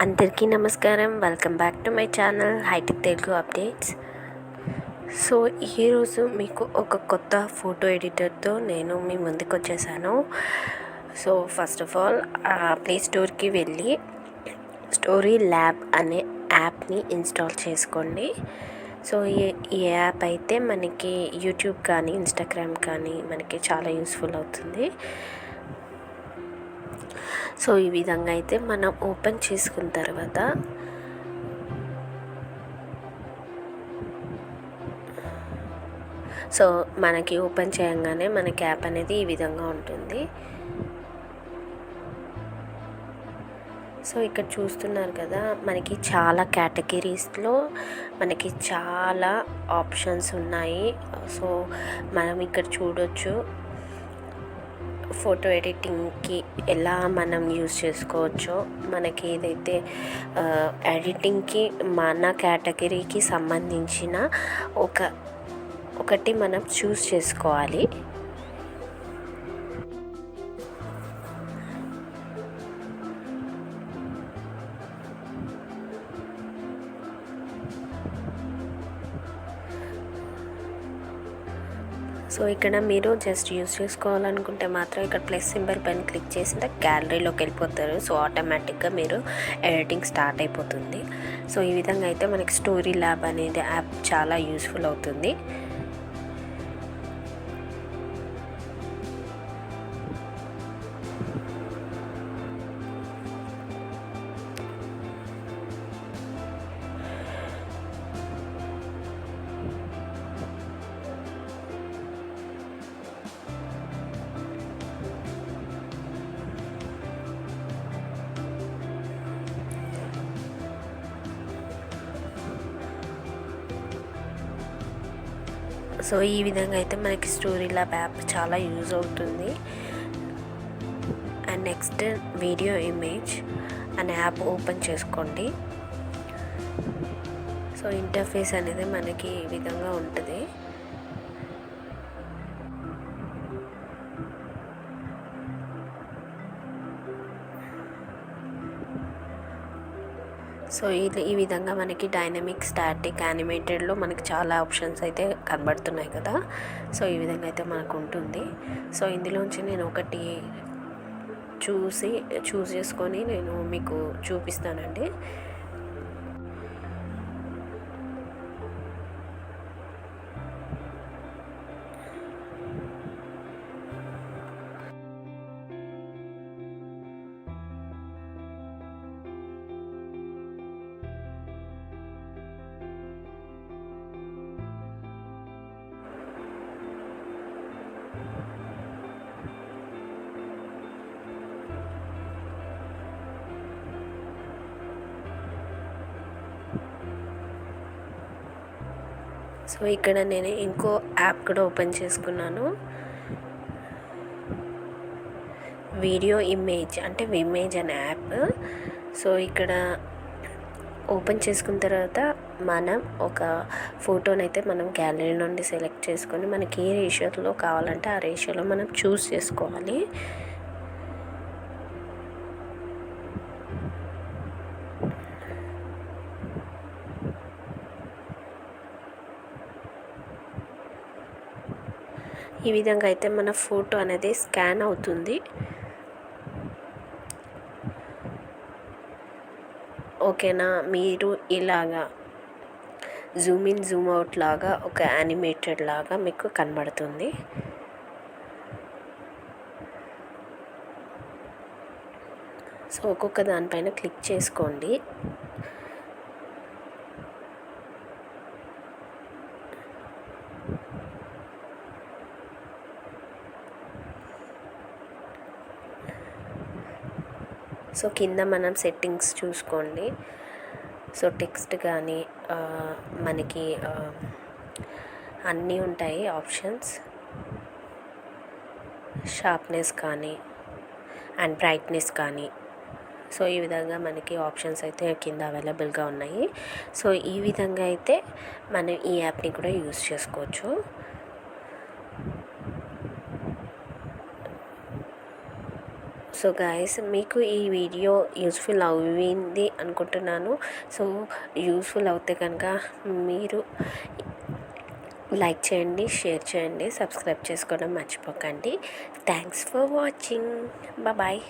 అందరికీ నమస్కారం. Welcome back to my channel Hitech Telugu Updates. So ఈరోజు మీకు ఒక కొత్త ఫోటో ఎడిటర్తో నేను మీ ముందుకు వచ్చేసాను. So first of all play స్టోర్కి వెళ్ళి స్టోరీ ల్యాబ్ అనే యాప్ని ఇన్స్టాల్ చేసుకోండి. సో ఈ యాప్ అయితే మనకి యూట్యూబ్ కానీ ఇన్స్టాగ్రామ్ కానీ మనకి చాలా యూస్ఫుల్ అవుతుంది. సో ఈ విధంగా అయితే మనం ఓపెన్ చేసుకున్న తర్వాత సో మనకి ఓపెన్ చేయగానే మనకి యాప్ అనేది ఈ విధంగా ఉంటుంది. సో ఇక్కడ చూస్తున్నారు కదా, మనకి చాలా కేటగిరీస్లో మనకి చాలా ఆప్షన్స్ ఉన్నాయి. సో మనం ఇక్కడ చూడొచ్చు ఫోటో ఎడిటింగ్కి ఎలా మనం యూజ్ చేసుకోవచ్చో. మనకి ఏదైతే ఎడిటింగ్కి మన కేటగిరీకి సంబంధించిన ఒకటి మనం చూస్ చేసుకోవాలి. సో ఇక్కడ మీరు జస్ట్ యూజ్ చేసుకోవాలనుకుంటే మాత్రం ఇక్కడ ప్లస్ సింబల్ పైన క్లిక్ చేసిన గ్యాలరీలోకి వెళ్ళిపోతారు. సో ఆటోమేటిక్గా మీరు ఎడిటింగ్ స్టార్ట్ అయిపోతుంది. సో ఈ విధంగా అయితే మనకి స్టోరీ ల్యాబ్ అనేది యాప్ చాలా యూస్ఫుల్ అవుతుంది. సో ఈ విధంగా అయితే మనకి స్టోరీ ల్యాబ్ యాప్ చాలా యూజ్ అవుతుంది. అండ్ నెక్స్ట్ వీడియో ఇమేజ్ అనే యాప్ ఓపెన్ చేసుకోండి. సో ఇంటర్ఫేస్ అనేది మనకి ఈ విధంగా ఉంటుంది. సో ఈ విధంగా మనకి డైనమిక్, స్టాటిక్, యానిమేటెడ్లో మనకి చాలా ఆప్షన్స్ అయితే కనబడుతున్నాయి కదా. సో ఈ విధంగా అయితే మనకు ఉంటుంది. సో ఇందులోంచి నేను ఒకటి చూస్ చేసుకొని నేను మీకు చూపిస్తానండి. సో ఇక్కడ నేను ఇంకో యాప్ కూడా ఓపెన్ చేసుకున్నాను, వీడియో ఇమేజ్ అంటే విమేజ్ అనే యాప్. సో ఇక్కడ ఓపెన్ చేసుకున్న తర్వాత మనం ఒక ఫోటోని అయితే మనం గ్యాలరీ నుండి సెలెక్ట్ చేసుకొని మనకి ఏ రేషియోలో కావాలంటే ఆ రేషియోలో మనం చూస్ చేసుకోవాలి. ఈ విధంగా అయితే మన ఫోటో అనేది స్కాన్ అవుతుంది. ఓకేనా, మీరు ఇలాగా జూమ్ ఇన్ జూమ్ అవుట్ లాగా ఒక యానిమేటెడ్ లాగా మీకు కనబడుతుంది. సో ఒక్కొక్క దానిపైన క్లిక్ చేసుకోండి. సో కింద మనం సెట్టింగ్స్ చూసుకోండి. సో టెక్స్ట్ కానీ మనకి అన్నీ ఉంటాయి ఆప్షన్స్. షార్ప్నెస్ కానీ అండ్ బ్రైట్నెస్ కానీ. సో ఈ విధంగా మనకి ఆప్షన్స్ అయితే కింద అవైలబుల్గా ఉన్నాయి. సో ఈ విధంగా అయితే మనం ఈ యాప్ని కూడా యూజ్ చేసుకోవచ్చు. సో గాయస్, మీకు ఈ వీడియో యూస్ఫుల్ అయింది అనుకుంటున్నాను. సో యూస్ఫుల్ అవుతే కనుక మీరు లైక్ చేయండి, షేర్ చేయండి, సబ్స్క్రైబ్ చేసుకోవడం మర్చిపోకండి. Thanks for watching. బాయ్.